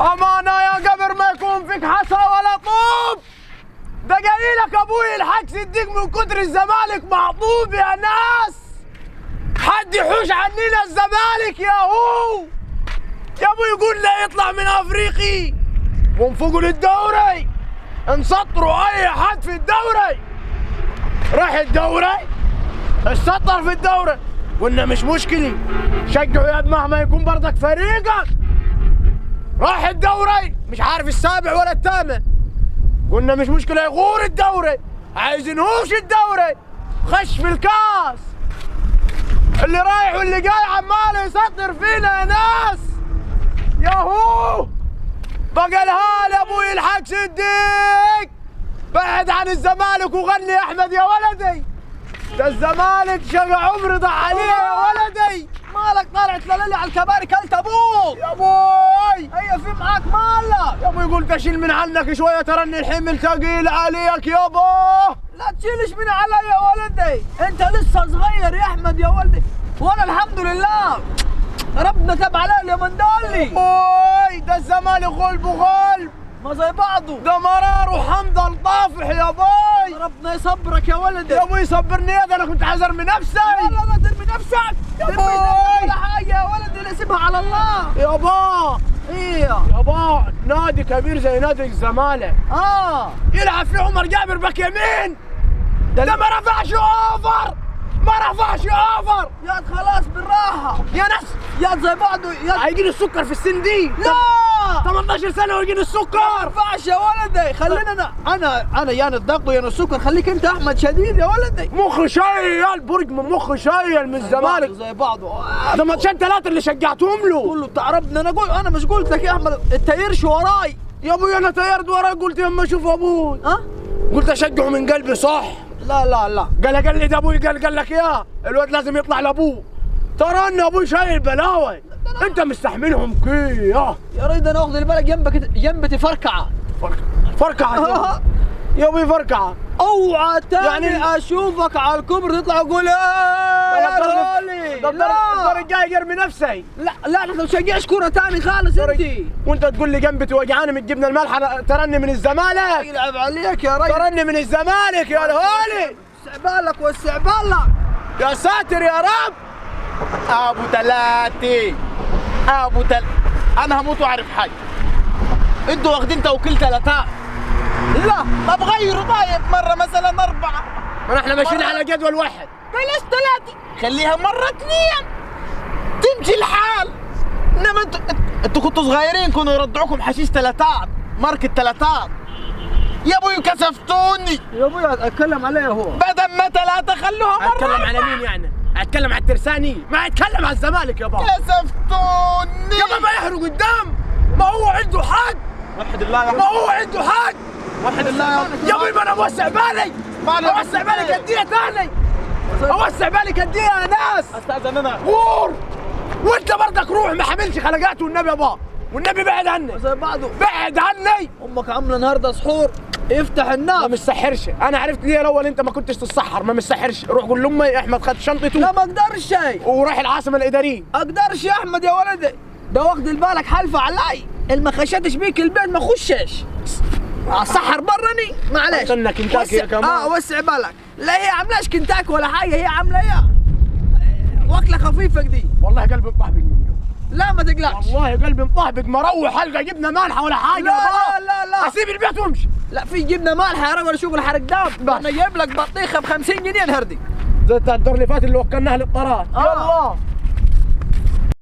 امانه يا قبر ما يكون فيك حصى ولا طوب. ده جاي لك ابوي الحكس يديك من كتر الزمالك معطوب يا ناس. حد يحوش عننا الزمالك يا هو. يا ابوي يقول لا يطلع من افريقي ونفوقوا للدوري نسطروا اي حد في الدوري. راح الدوري اتسطر في الدوري قلنا مش مشكلة شجعوا يد مهما يكون برضك فريقك. راح الدوري مش عارف السابع ولا الثامن قلنا مش مشكلة يغور الدوري عايزين هوش الدوري. خش في الكاس اللي رايح واللي جاي عمال يسطر فينا يا ناس. ياهو بقى الهال ابوي الحق صديق بعد عن الزمالك وغني يا احمد يا ولدي. ده الزمالك شقى عمري ضاع عليه يا ولدي. مالك طالع تلالي على الكباري كلت ابوك يا ابوي. هي في معاك مالك يا ابوي قلت اشيل من عنك شويه ترني الحمل ثقيل عليك يابا. لا تشيلش من علي يا ولدي انت لسه صغير يا احمد يا ولدي وانا الحمد لله ربنا تاب علي اليومين دولي. ابوي ده الزمالك غلب وغلب ما زي بعضه. ده مرار وحمد الطافح يا ابوي. ربنا يصبرك يا ولدي. يا ابوي يصبرني ده انا كنت حذر من نفسي. لا ترمي نفسك يا ترمي نفسك ولا حاجه يا ولدي نسيبها على الله. يابا ايه يابا نادي كبير زي نادي الزمالك يلعب فيه عمر جابر باك يمين. ده ما رفعش اوفر ما رفعش اوفر. يا خلاص بالراحه يا ناس يا زي بعضه يا هيجيني السكر في السن دي. لا 18 سنه ويجيني السكر. ما ينفعش يا ولدي خلينا انا يانا الضغط ويانا السكر. خليك انت احمد شديد يا ولدي. مخ شايل برج من مخ شايل من الزمالك زي بعضه. ده ماتشين ثلاثه اللي شجعتهم له كله بتاع ربنا. انا مش قلت لك يا احمد التايرش وراي. يا ابوي انا طيرت وراك قلت اما اشوف ابوي قلت اشجعه من قلبي صح. لا قال لي ده ابوي قال لك يا الواد لازم يطلع لابوه. ترى ان ابوي شايل بلاوي انت مستحملهم كي يا ريت انا اخذ البلد جنبتي فركعه فركعه يا ابوي فركعه. اوعى تاني يعني اشوفك على الكبر تطلع تقول يا رولي. ده الدور الجاي يرمي نفسي. لا احنا ما نشجعش كوره تاني خالص انت. وانت تقول لي جنبتي وجعاني من الجبنه المالحه ترني من الزمالك. يلعب عليك يا ريت. ترني من الزمالك يا الهولي. استعبالك واستعبالك يا ساتر يا رب. ابو تلاتي انا هموت واعرف حاجه. انتوا واخدين توكيل تلاتات. لا طب غيروا طيب مره مثلا 4. ما احنا ماشيين على جدول واحد. بلاش 3 خليها مره 2 تمشي الحال. انما انتوا كنتوا صغيرين كانوا يرضعوكم حشيش تلاتات ماركة تلاتات. يا ابوي كسفتوني يا ابوي اتكلم عليا هو. بدل ما 3 خلوها مره. اتكلم على مين يعني؟ اتكلم على الترساني ما اتكلم على الزمالك يا بابا. كسفتوني يا بابا يحرق قدام. ما هو عنده حق. وحد الله يا ما هو عنده حق. وحد الله يا ابوي ما انا موسع بالي. اوسع بالي قديه ثاني. اوسع بالي قديه يا ناس. استاذن انا غور. وانت برضك روح ما حملش خلقاته والنبي يا بابا والنبي بعد عني. زي بعضه بعد عني. امك عامله النهارده سحور افتح النار. ما مسحرش انا عرفت ليه الاول انت ما كنتش تتسحر. ما مسحرش روح قول لامي احمد خد شنطته. لا ما اقدرش شيء وراح العاصمه الاداريه. اقدرش يا احمد يا ولدي. ده واخد البالك حلفه علي اللي ما خشتش بيك البيت ما خشش. سحر برني معلش. انك كنتاكي يا كمان. وسع بالك. لا هي عاملاش كنتاكي ولا حاجه هي عامله ايه واكله خفيفه دي. والله قلبي مطحبق. لا ما تقلقش. والله قلبي مطحبق مروح حلقه جبنه مالحه ولا حاجه. لا اسيب البيت وامشي. لا في جبنه مالحه يا رجل شوف الحرق دام. انا جايب لك بطيخه ب 50 جنيه الهردي. زي الدور اللي فات اللي وكلناها للطرات. يلا